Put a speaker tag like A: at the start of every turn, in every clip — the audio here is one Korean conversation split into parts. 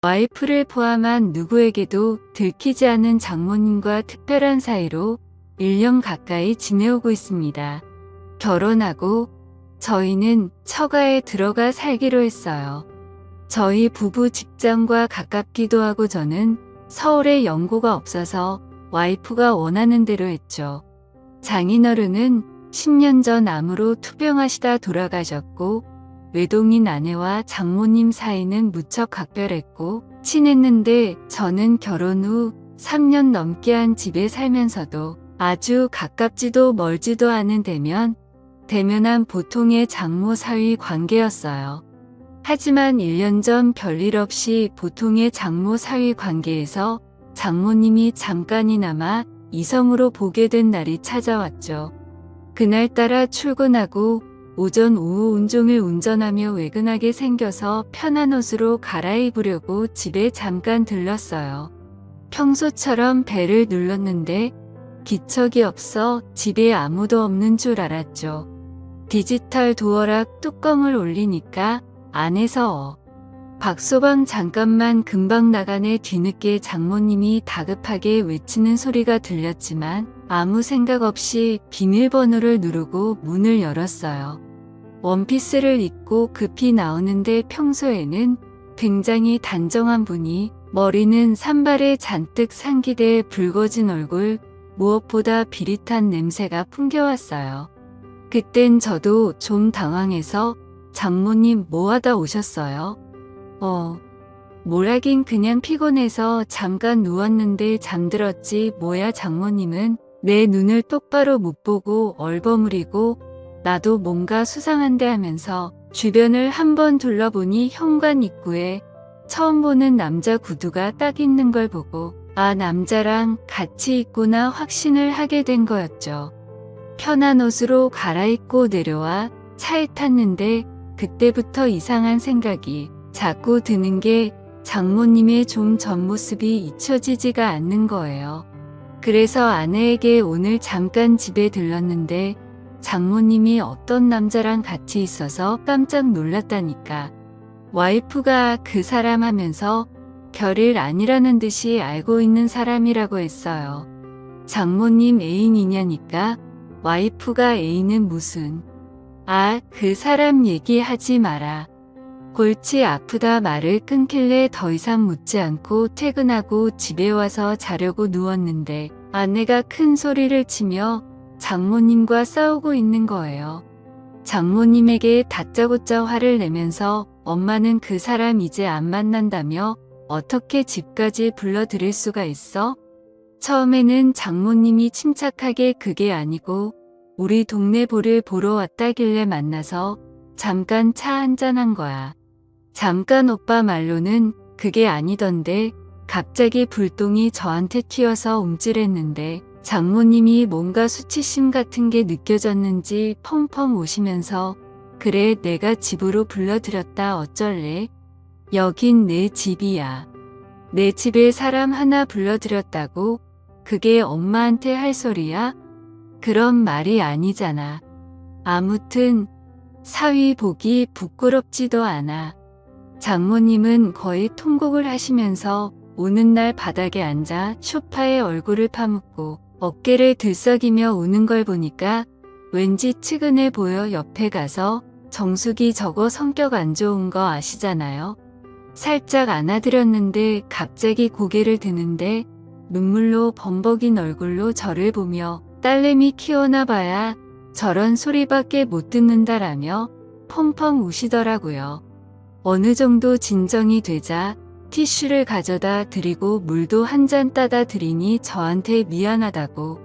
A: 와이프를 포함한 누구에게도 들키지 않은 장모님과 특별한 사이로 1년 가까이 지내오고 있습니다. 결혼하고 저희는 처가에 들어가 살기로 했어요. 저희 부부 직장과 가깝기도 하고 저는 서울에 연고가 없어서 와이프가 원하는 대로 했죠. 장인어른은 10년 전 암으로 투병하시다 돌아가셨고 외동인 아내와 장모님 사이는 무척 각별했고 친했는데 저는 결혼 후 3년 넘게 한 집에 살면서도 아주 가깝지도 멀지도 않은 대면한 보통의 장모 사위 관계였어요. 하지만 1년 전 별일 없이 보통의 장모 사위 관계에서 장모님이 잠깐이나마 이성으로 보게 된 날이 찾아왔죠. 그날따라 출근하고 오전 오후 온종일 운전하며 외근하게 생겨서 편한 옷으로 갈아입으려고 집에 잠깐 들렀어요. 평소처럼 벨을 눌렀는데 기척이 없어 집에 아무도 없는 줄 알았죠. 디지털 도어락 뚜껑을 올리니까 안에서 박소방 잠깐만 금방 나가네 뒤늦게 장모님이 다급하게 외치는 소리가 들렸지만 아무 생각 없이 비밀번호를 누르고 문을 열었어요. 원피스를 입고 급히 나오는데 평소에는 굉장히 단정한 분이 머리는 산발에 잔뜩 상기돼 붉어진 얼굴, 무엇보다 비릿한 냄새가 풍겨왔어요. 그땐 저도 좀 당황해서 장모님 뭐 하다 오셨어요? 뭘 하긴 그냥 피곤해서 잠깐 누웠는데 잠들었지 뭐야 장모님은 내 눈을 똑바로 못 보고 얼버무리고 나도 뭔가 수상한데 하면서 주변을 한번 둘러보니 현관 입구에 처음 보는 남자 구두가 딱 있는 걸 보고 아 남자랑 같이 있구나 확신을 하게 된 거였죠. 편한 옷으로 갈아입고 내려와 차에 탔는데 그때부터 이상한 생각이 자꾸 드는 게 장모님의 좀 전 모습이 잊혀지지가 않는 거예요. 그래서 아내에게 오늘 잠깐 집에 들렀는데 장모님이 어떤 남자랑 같이 있어서 깜짝 놀랐다니까. 와이프가 그 사람 하면서 별일 아니라는 듯이 알고 있는 사람이라고 했어요. 장모님 애인이냐니까 와이프가 애인은 무슨. 그 사람 얘기하지 마라. 골치 아프다 말을 끊길래 더 이상 묻지 않고 퇴근하고 집에 와서 자려고 누웠는데 아내가 큰 소리를 치며 장모님과 싸우고 있는 거예요. 장모님에게 다짜고짜 화를 내면서 엄마는 그 사람 이제 안 만난다며 어떻게 집까지 불러들일 수가 있어? 처음에는 장모님이 침착하게 그게 아니고 우리 동네 볼을 보러 왔다길래 만나서 잠깐 차 한잔한 거야. 잠깐 오빠 말로는 그게 아니던데 갑자기 불똥이 저한테 튀어서 움찔했는데 장모님이 뭔가 수치심 같은 게 느껴졌는지 펑펑 우시면서 그래 내가 집으로 불러들였다 어쩔래? 여긴 내 집이야. 내 집에 사람 하나 불러들였다고? 그게 엄마한테 할 소리야? 그런 말이 아니잖아. 아무튼 사위 보기 부끄럽지도 않아. 장모님은 거의 통곡을 하시면서 오는 날 바닥에 앉아 소파에 얼굴을 파묻고 어깨를 들썩이며 우는 걸 보니까 왠지 측은해 보여 옆에 가서 정숙이 저거 성격 안 좋은 거 아시잖아요. 살짝 안아드렸는데 갑자기 고개를 드는데 눈물로 범벅인 얼굴로 저를 보며 딸내미 키워나 봐야 저런 소리밖에 못 듣는다라며 펑펑 우시더라고요. 어느 정도 진정이 되자 티슈를 가져다 드리고 물도 한 잔 따다 드리니 저한테 미안하다고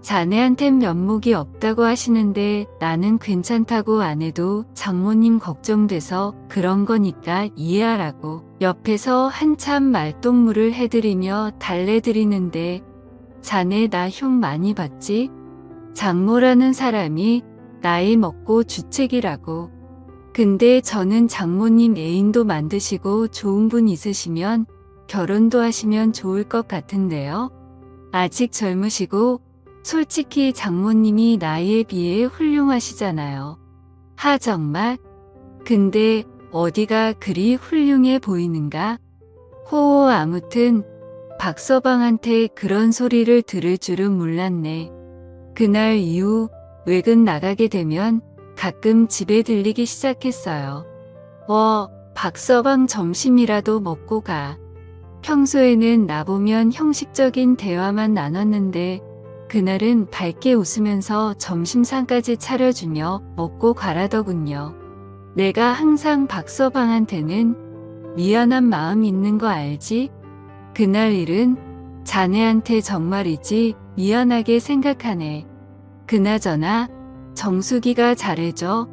A: 자네한텐 면목이 없다고 하시는데 나는 괜찮다고 안 해도 장모님 걱정돼서 그런 거니까 이해하라고 옆에서 한참 말동무를 해드리며 달래드리는데 자네 나 흉 많이 봤지? 장모라는 사람이 나이 먹고 주책이라고. 근데 저는 장모님 애인도 만드시고 좋은 분 있으시면 결혼도 하시면 좋을 것 같은데요. 아직 젊으시고 솔직히 장모님이 나이에 비해 훌륭하시잖아요. 정말? 근데 어디가 그리 훌륭해 보이는가? 호호 아무튼 박서방한테 그런 소리를 들을 줄은 몰랐네. 그날 이후 외근 나가게 되면 가끔 집에 들리기 시작했어요. 박서방 점심이라도 먹고 가. 평소에는 나보면 형식적인 대화만 나눴는데 그날은 밝게 웃으면서 점심상까지 차려주며 먹고 가라더군요. 내가 항상 박서방한테는 미안한 마음 있는 거 알지? 그날 일은 자네한테 정말이지 미안하게 생각하네. 그나저나 정수기가 잘해줘.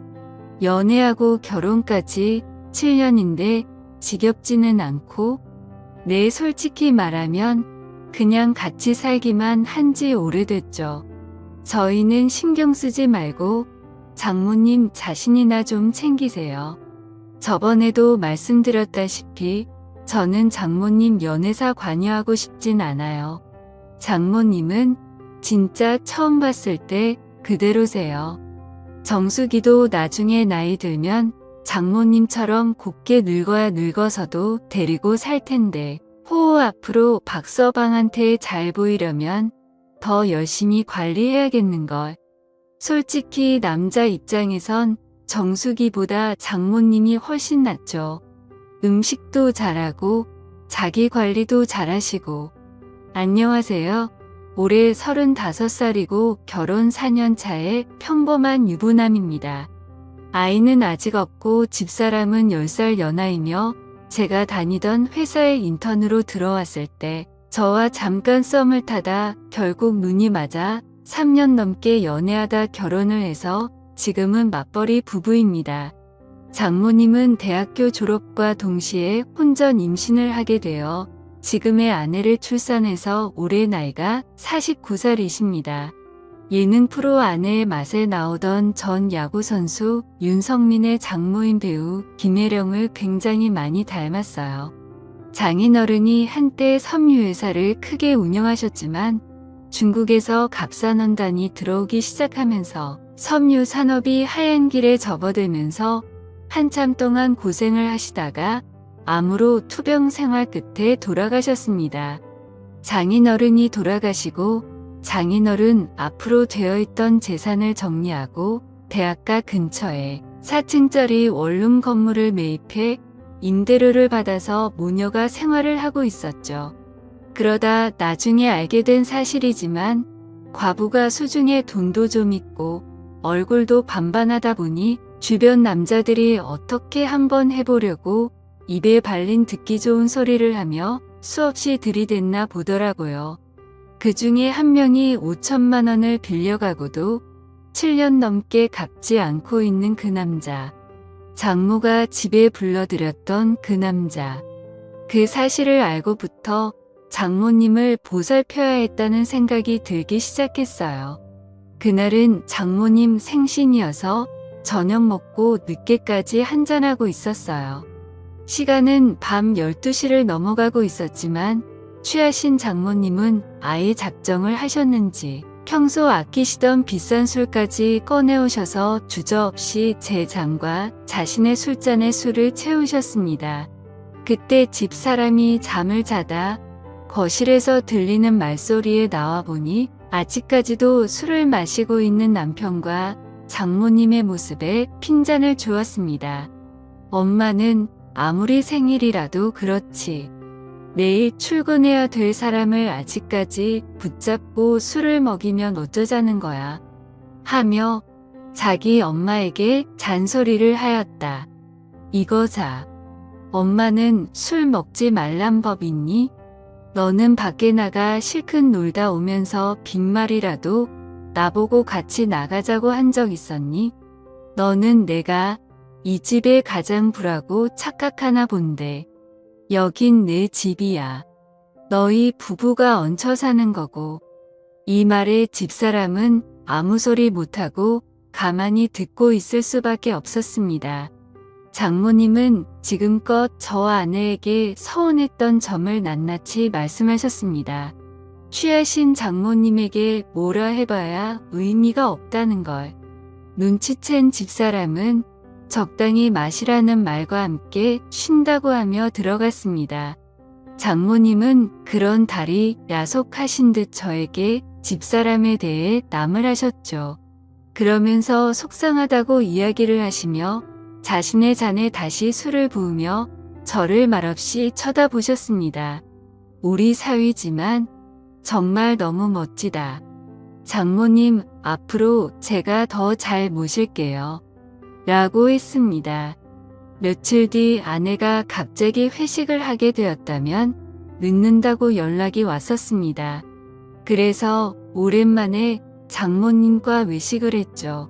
A: 연애하고 결혼까지 7년인데 지겹지는 않고 내 솔직히 말하면 그냥 같이 살기만 한지 오래됐죠. 저희는 신경 쓰지 말고 장모님 자신이나 좀 챙기세요. 저번에도 말씀드렸다시피 저는 장모님 연애사 관여하고 싶진 않아요. 장모님은 진짜 처음 봤을 때 그대로세요. 정수기도 나중에 나이 들면 장모님처럼 곱게 늙어야 늙어서도 데리고 살 텐데 호호 앞으로 박서방한테 잘 보이려면 더 열심히 관리해야겠는걸. 솔직히 남자 입장에선 정수기보다 장모님이 훨씬 낫죠. 음식도 잘하고 자기 관리도 잘하시고. 안녕하세요. 올해 35살이고 결혼 4년 차의 평범한 유부남입니다. 아이는 아직 없고 집사람은 10살 연하이며 제가 다니던 회사에 인턴으로 들어왔을 때 저와 잠깐 썸을 타다 결국 눈이 맞아 3년 넘게 연애하다 결혼을 해서 지금은 맞벌이 부부입니다. 장모님은 대학교 졸업과 동시에 혼전 임신을 하게 되어 지금의 아내를 출산해서 올해 나이가 49살이십니다. 예능 프로 아내의 맛에 나오던 전 야구선수 윤성민의 장모인 배우 김혜령을 굉장히 많이 닮았어요. 장인어른이 한때 섬유회사를 크게 운영하셨지만 중국에서 갑산원단이 들어오기 시작하면서 섬유 산업이 하얀 길에 접어들면서 한참 동안 고생을 하시다가 암으로 투병 생활 끝에 돌아가셨습니다. 장인어른이 돌아가시고 장인어른 앞으로 되어있던 재산을 정리하고 대학가 근처에 4층짜리 원룸 건물을 매입해 임대료를 받아서 모녀가 생활을 하고 있었죠. 그러다 나중에 알게 된 사실이지만 과부가 수중에 돈도 좀 있고 얼굴도 반반하다 보니 주변 남자들이 어떻게 한번 해보려고 입에 발린 듣기 좋은 소리를 하며 수없이 들이댔나 보더라고요. 그 중에 한 명이 5천만 원을 빌려가고도 7년 넘게 갚지 않고 있는 그 남자. 장모가 집에 불러들였던 그 남자. 그 사실을 알고부터 장모님을 보살펴야 했다는 생각이 들기 시작했어요. 그날은 장모님 생신이어서 저녁 먹고 늦게까지 한잔하고 있었어요. 시간은 밤 12시를 넘어가고 있었지만 취하신 장모님은 아예 작정을 하셨는지 평소 아끼시던 비싼 술까지 꺼내오셔서 주저없이 제 잔과 자신의 술잔에 술을 채우셨습니다. 그때 집사람이 잠을 자다 거실에서 들리는 말소리에 나와보니 아직까지도 술을 마시고 있는 남편과 장모님의 모습에 핀잔을 주었습니다. 엄마는 아무리 생일이라도 그렇지. 내일 출근해야 될 사람을 아직까지 붙잡고 술을 먹이면 어쩌자는 거야. 하며 자기 엄마에게 잔소리를 하였다. 이거자. 엄마는 술 먹지 말란 법 있니? 너는 밖에 나가 실컷 놀다 오면서 빈말이라도 나보고 같이 나가자고 한 적 있었니? 너는 내가 이 집의 가장부라고 착각하나 본데. 여긴 내 집이야. 너희 부부가 얹혀 사는 거고. 이 말에 집사람은 아무 소리 못하고 가만히 듣고 있을 수밖에 없었습니다. 장모님은 지금껏 저와 아내에게 서운했던 점을 낱낱이 말씀하셨습니다. 취하신 장모님에게 뭐라 해봐야 의미가 없다는 걸. 눈치챈 집사람은 적당히 마시라는 말과 함께 쉰다고 하며 들어갔습니다. 장모님은 그런 달이 야속하신 듯 저에게 집사람에 대해 나무라셨죠. 그러면서 속상하다고 이야기를 하시며 자신의 잔에 다시 술을 부으며 저를 말없이 쳐다보셨습니다. 우리 사위지만 정말 너무 멋지다. 장모님, 앞으로 제가 더 잘 모실게요. 라고 했습니다. 며칠 뒤 아내가 갑자기 회식을 하게 되었다면 늦는다고 연락이 왔었습니다. 그래서 오랜만에 장모님과 외식을 했죠.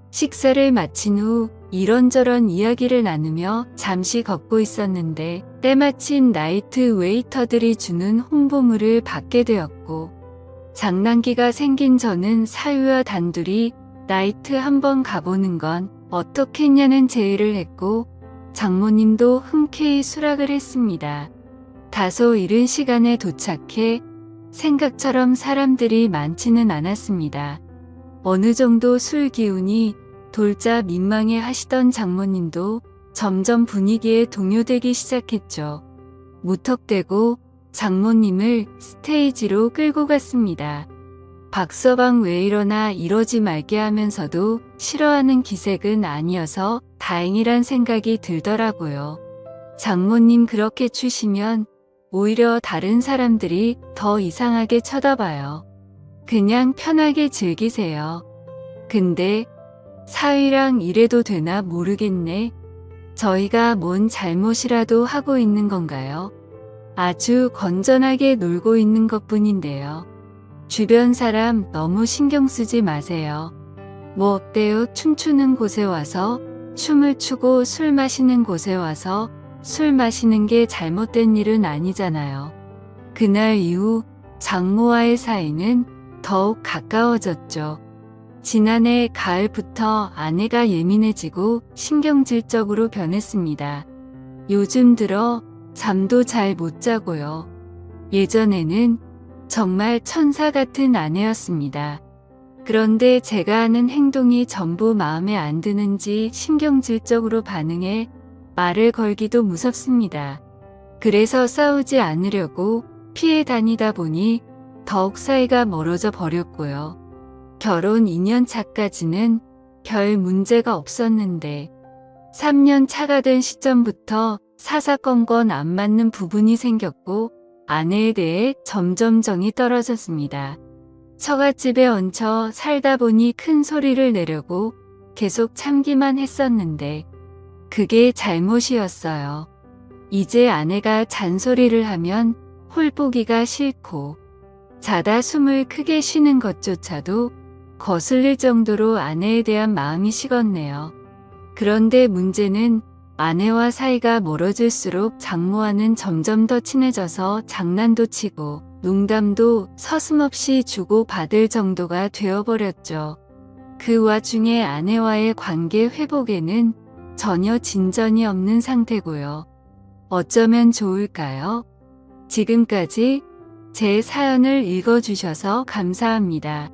A: 식사를 마친 후 이런저런 이야기를 나누며 잠시 걷고 있었는데 때마침 나이트 웨이터들이 주는 홍보물을 받게 되었고 장난기가 생긴 저는 사위와 단둘이 나이트 한번 가보는 건 어떻겠냐는 제의를 했고 장모님도 흔쾌히 수락을 했습니다. 다소 이른 시간에 도착해 생각처럼 사람들이 많지는 않았습니다. 어느 정도 술 기운이 돌자 민망해 하시던 장모님도 점점 분위기에 동요되기 시작했죠. 무턱대고 장모님을 스테이지로 끌고 갔습니다. 박서방 왜 이러지 말게 하면서도 싫어하는 기색은 아니어서 다행이란 생각이 들더라고요. 장모님 그렇게 추시면 오히려 다른 사람들이 더 이상하게 쳐다봐요. 그냥 편하게 즐기세요. 근데 사위랑 이래도 되나 모르겠네. 저희가 뭔 잘못이라도 하고 있는 건가요? 아주 건전하게 놀고 있는 것뿐인데요. 주변 사람 너무 신경 쓰지 마세요. 뭐 어때요? 춤추는 곳에 와서 춤을 추고 술 마시는 곳에 와서 술 마시는 게 잘못된 일은 아니잖아요. 그날 이후 장모와의 사이는 더욱 가까워졌죠. 지난해 가을부터 아내가 예민해지고 신경질적으로 변했습니다. 요즘 들어 잠도 잘 못 자고요. 예전에는 정말 천사 같은 아내였습니다. 그런데 제가 하는 행동이 전부 마음에 안 드는지 신경질적으로 반응해 말을 걸기도 무섭습니다. 그래서 싸우지 않으려고 피해 다니다 보니 더욱 사이가 멀어져 버렸고요. 결혼 2년 차까지는 별 문제가 없었는데 3년 차가 된 시점부터 사사건건 안 맞는 부분이 생겼고 아내에 대해 점점 정이 떨어졌습니다. 처갓집에 얹혀 살다 보니 큰 소리를 내려고 계속 참기만 했었는데 그게 잘못이었어요. 이제 아내가 잔소리를 하면 홀보기가 싫고 자다 숨을 크게 쉬는 것조차도 거슬릴 정도로 아내에 대한 마음이 식었네요. 그런데 문제는 아내와 사이가 멀어질수록 장모와는 점점 더 친해져서 장난도 치고 농담도 서슴없이 주고받을 정도가 되어버렸죠. 그 와중에 아내와의 관계 회복에는 전혀 진전이 없는 상태고요. 어쩌면 좋을까요? 지금까지 제 사연을 읽어주셔서 감사합니다.